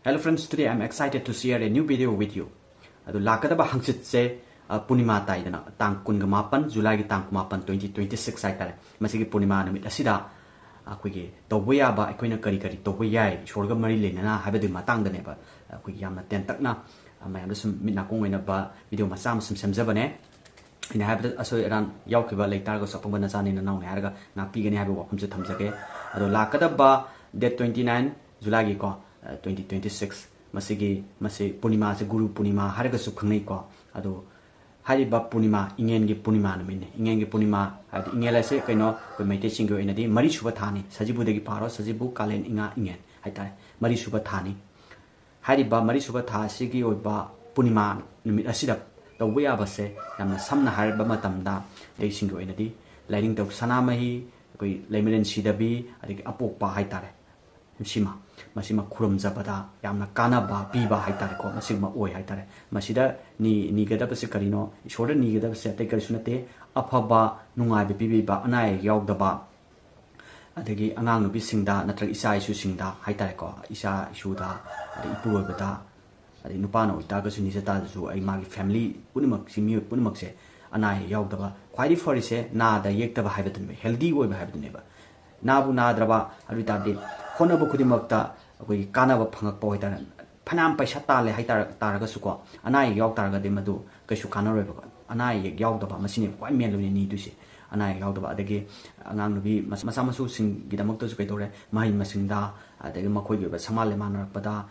Hello friends, today I'm excited to share a new video with you. Adu lakadaba hangsit se Punima taidana tang kunga mapan July tang mapan 2026 sai tare. Masigi Punima namit asida akwigi tawya ba akoina kari kari tawya shorga mari lenana habadu matang dane ba akwigi yamna tentakna mayam sum mitna kongena ba video masam sum semjabane ina habda aso ran yaukiba leitar go sapang bana chani na naw ne harga na pigani habu wakum se thamjake adu lakadaba date 29 July gi ko 2026 masigi Punima se Guru Punima harga su khangai ko adu hariba Punima ingen gi Punima namine ingen gi Punima hadi ingela se kaino ko maite singo inadi mari suba thani sajibu degi paro sajibu kalen inga ingen haitare mari suba thani hariba mari suba tha sigi oba Punima numit asida tawya base yamna samna hariba matamda dei singo inadi lighting tok sanamahi koi lemeren sidabi adi apokpa haitare masima kurum zabada yamna kana ba piba haitare ko masima oi haitare masida ni gada base karino ishora ni gada base ate karisunate afaba nungai bibi ba anai yaudaba adagi angang nubi singda natra isa isu singda haitare ko isa isuda adi ipu bada adi nupana uta ga suni seta ju ai magi family punimak simi punimak se anai yaudaba khwaidi forise na da yektaba haibadun healthy oi ba haibadun ba nabu nadraba abitade honabu kudimakta koi kanaba phangak po haitara phanam paisa tale haitara taraga suko anai yaw taraga de madu kaisu kanaroi ba anai yawdaba masine kwai meluni ni dusi anai yawdaba adagi angang nubi masa masu sing gidamakta su kaitore mahi masingda adagi makoi ge ba samale manarakpada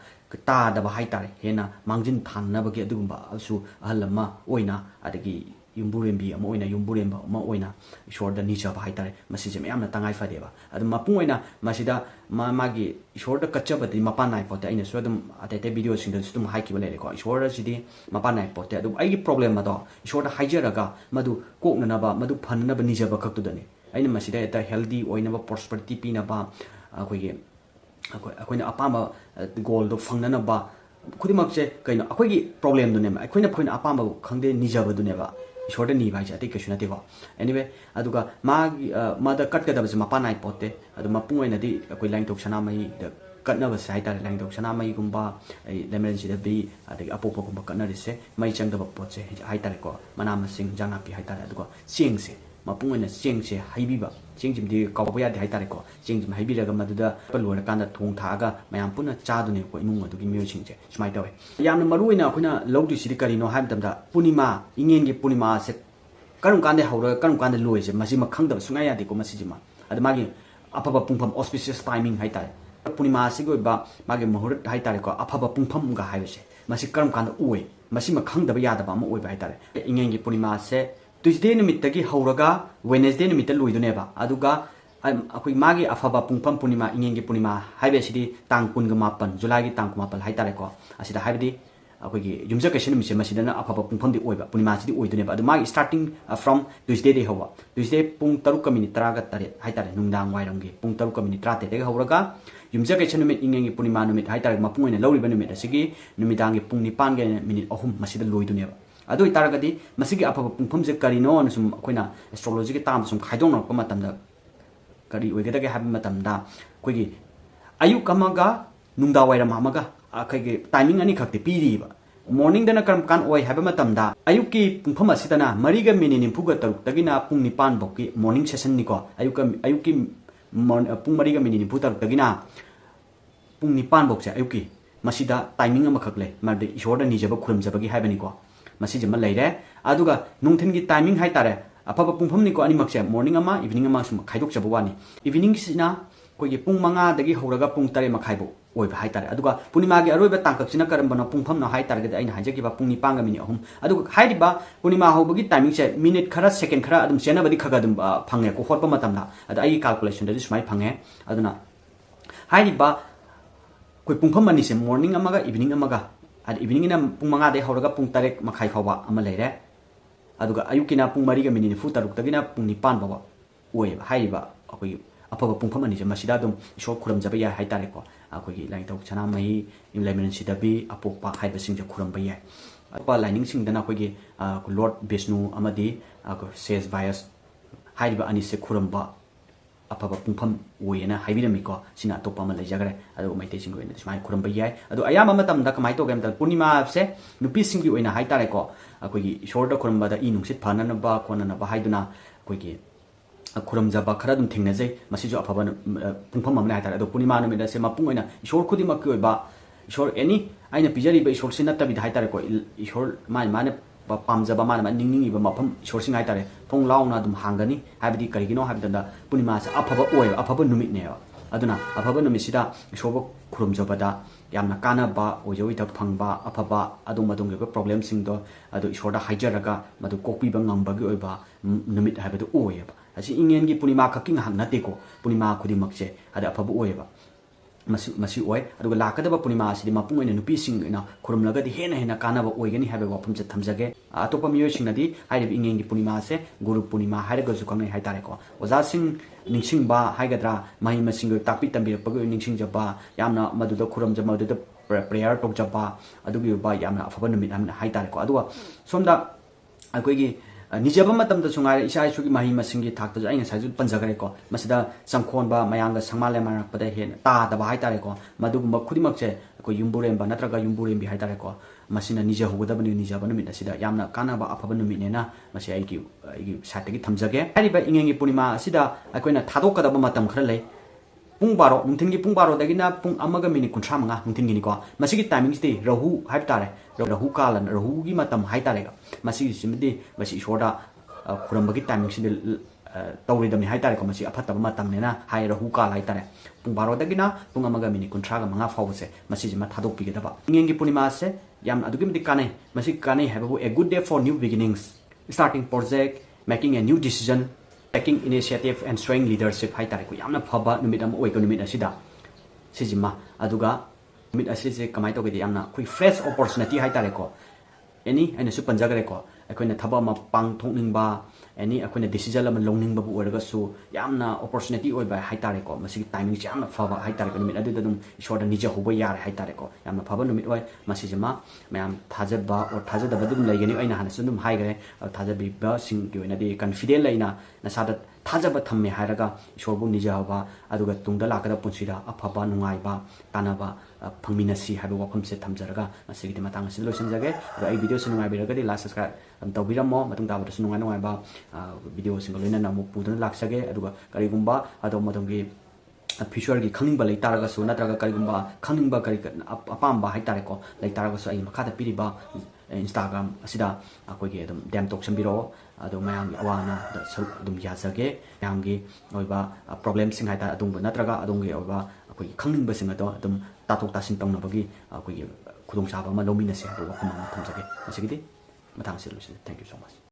ta daba haitare hena mangjin thanna bagi adugumba su ahalama oina adagi yumburembi ama oina yumburemba ama oina ishorda nicha ba haitare masije mayamna tangai fadeba adu mapung oina masida magi ishorda kachabadi mapanai pote aina so adum atete video singda sudum haiki bale ko ishorda sidi mapanai pote adu ai problem ado ishorda haijaraga madu kokna ba madu phanna ba nija ba khaktu dane aina masida eta healthy oina ba prosperity pina ba akoige akoina apama goal do fangna ba kudimakse kaino akoigi problem dune akoina phoina apama khangde nija ba dune ba ishorda ni bai jati kesuna te ko anyway aduga mada kat kada bas mapanai pote adu mapung oina di akoi line tok sana mai da katna bas hai tar line tok sana mai gumba lemon si da bi adu apopo gumba katna rise mai chang da poche hai tar ko manam sing janga pi hai tar aduga sing se mapung oina sing se haibi ba sing jim di kawba ya di hai tar ko sing jim haibi raga maduda palwara kanda thong thaga mayam puna cha du ne ko imung adu gi myo sing je smai tawe yamna maru oina akhuna logdu sidi karino haim tamda Punima ingen gi Punima se karum kande haura karum kande loi se masima khangda sungai ya de ko masijima ad magi apaba pungpham auspicious timing hai tar Punima se go ba magi muhurat hai tar ko apaba pungpham ga hai se masi karum kanda uwe masima khangda ba ya da ba mo oi ba hai tar ingen gi Punima se Tuesday numit tagi hauraga Wednesday numit loidune ba aduga akoi magi afaba pungpham Punima ingen gi Punima haibe sidi tang kun ga mapan July gi tang mapan hai tar ko asida haibdi akoigi yumja kaisen mise masidana afaba pungpham di oiba Punima sidi oidune ba adu magi starting from Tuesday de hawa Tuesday pung 3:3 ga tare hai tar nungdang wairam gi pung 3:3 de hauraga yumja kaisen numit ingen gi Punima numit hai tar mapung oina loriba numit asigi numitang gi pung 9 ga minute 3 masida loidune ba adu itaragadi masigi afaba pungpham je karino sum akoina astrology gi tam sum khaidong nok matamda kari oigeda ge habi matamda koigi ayuk amaga nungda wairam amaga akhage timing ani khakte piri ba morning dana karam kan oi habi matamda ayuk ki pungpham asidana mariga minini phuga taruk tagina pung 9 bokki morning session ni ko ayuk ki pung mariga minini phu taruk tagina pung 9 bokse ayuk ki masida timing ama khakle marde ishorda ni jaba khurum jaba gi habani ko masi jama leire aduga nungthin gi timing hai tare afaba pungpham ni ko ani makse morning ama evening ama sum khaidok jaba wani evening sina ko gi pung 5 dagi horaga pung 3 makhai bo oi ba hai tare aduga Punima gi aroi ba tangkak sina karam bana pungpham na hai tare ga aina haje gi ba pung 9 ga mini 3 aduga hai di ba Punima hobagi timing se minute khara second khara adum sena badi khaga dum phange ko hotpa matamna ad ai calculation da smai phange aduna hai di ba ko pungpham ani se morning ama ga evening ama ga ad evening ina pung 5 de horaga pung 3 makhai phawa ama leire aduga ayukina pung 3 ga minute 4 tagina pung 9 bawa oi haiba akoi afaba pungpham ani je masida dum ishor khuram jaba ya hai tare ko akoi lain tok chana mai implement sidabi apokpa haiba sing je khuram ba ya apa lining sing dana akoi gi Lord Vishnu amadi ko says bias haiba ani se khuram ba afaba pungpham oina haibirami ko sina topa ma lejagare adu maite sing oina smai khuramba yai adu ayama matam da kamai to gam da punima se nupi sing oina haitare ko akogi ishor da khuramba da inungsit phanana ba konana ba haiduna akogi Khurram जब खरा दुम थिंगने जे मसिजो अफबन पुंफम हमने हाइतारे दो पुनिमा नुमित से मपुंग ओइना ईश्वर खुदिमक की ओइबा ईश्वर any आइना पिजरिबा ईश्वर सिन नत्तबि हाइतारे को ईश्वर माने पामजबा माने निंगनिबा मफम ईश्वर सिंग हाइतारे थोंग लाउना दुम हांगनी हाबिदि करिगिनो हाबिदंदा पुनिमा से अफबा ओइ अफबा नुमित ने अदुना अफबा नुमिसिदा ईश्वर खुरम जबदा यामना कानाबा ओजोइ तक फंगबा अफबा अदुम मदुम के प्रॉब्लम सिंग दो अदु ईश्वर दा हाइजरगा मदु कोकपिबा ngambagi ओइबा नुमित हाबिदु ओइबा असी इंगेन की पुनिमा खकिंग हंग नतेको पुनिमा खुदिमकसे अदा अफबु ओयबा मसी ओय अदुगा लाकदबा पुनिमा असी मपुंग ओइना नुपी सिंग इना खुरमलगदि हेना हेना कानाबा ओयगनी हाबे वफम से थमजगे अतोपा मियो सिंगदि हाइब इंगेन की पुनिमा से गुरु पुनिमा हाइरगजु कंगै हाइतारेको ओजा सिंग निंगसिंगबा हाइगद्रा माहि मसिंग तापि तंबिरपगो निंगसिंगजबा यामना मदुदा खुरमजबा मदुदा प्रेयर तोकजबा अदुगी बा यामना अफबा नुमित हमना हाइतारेको अदुगा सोमदा अखोइगी निजब मतम सुंगार इसा इसुगी माही मसिंगी थाक तो आइना साजु पंजगरे को मसिदा संखोनबा मयांग संगमाले मारकपदा हेन तादबा हाइतारे को मदुगुम खुदिमकसे को युम्बुरेमबा नत्रगा युम्बुरेमबि हाइतारे को मसिना निजे होगदबनि निजब नुमित असिदा यामना कानाबा अफबा नुमितनेना मसि आइगी साइटगी थमजगे हारिबा इंगेंगी पूर्णिमा असिदा अकोइना थादोकदबा मतम खरा लै पुंग बारो नुंथिनगी पुंग बारो दगिना पुंग अमगा मिनिट 35 नुंथिनगी को मसिगी टाइमिंग सिटी रहु हाइब तारे रहु कालन रहु की मतम हाइ तारेगा मसी सिमदि मसी ईश्वरदा खुरमबगी टाइमिंग सिदि तौरिदमनि हाइ तारे को मसी अफतब मतमनेना हाइ रहु काल हाइ तारे पुंग बारो दगिना पुंग अमगा मिनिट 35 फावसे मसी जिमा थादोक पिगदबा इंगेंगी पूर्णिमा से याम अदुगी मदि काने मसी काने हैबो a good day for new beginnings starting project making a new decision taking initiative and showing leadership hai tare ko yamna phaba numit am oi ko numit asida sijima aduga numit asise kamai to gedi yamna khoi fresh opportunity hai tare ko any aina su panjagare ko akoina thaba ma pang thokningba any akoina decision am longning ba bu oraga su yamna opportunity oi ba hai tare ko masi timing yamna phaba hai tare ko numit adu dum ishor da nije hoba yar hai tare ko yamna phaba numit oi masijima mayam thajaba or thajada dum laigani aina hana su dum hai gare thajabi ba sing ki oina di confident laina nasada थाजब थम्मे हायरगा ईश्वरबु निजहबा अदुगा तुंगदा लाकदा पुंसिदा अफबा नुंगाइबा कानाबा फंगमिनसी हाबे वफम से थमजरगा मसिगिदि मतंग सिद लोसनजगे अदो आई video से नुंगाइबिरगदि ला subscribe तौबिरमो मतुंग ताबदसु नुंगा नुंगाइबा video सिंग लोइना नमु पुदन लाक्सगे अदुगा करिगुंबा अदो मदुंगी future की खंगबा लेतारगसु नत्रगा करिगुंबा खंगबा करि अपामबा हाइतारेको लेतारगसु आई मखादा पिरिबा Instagram असिदा अकोगी एकदम dam talk संबिरो अदो मयांग अवाना दम याजगे यांगी ओइबा प्रॉब्लम सिंग हाइता अदुंग नत्रगा अदुंगी ओइबा अकोगी खंगनिंग बसिंग अदो अदम तातोक तासिन तंगनबगी अकोगी खुदोंग चाबा मा लोमिनसे अदो वखम थमजगे मसिगिदि Mathang सिलुसन thank you so much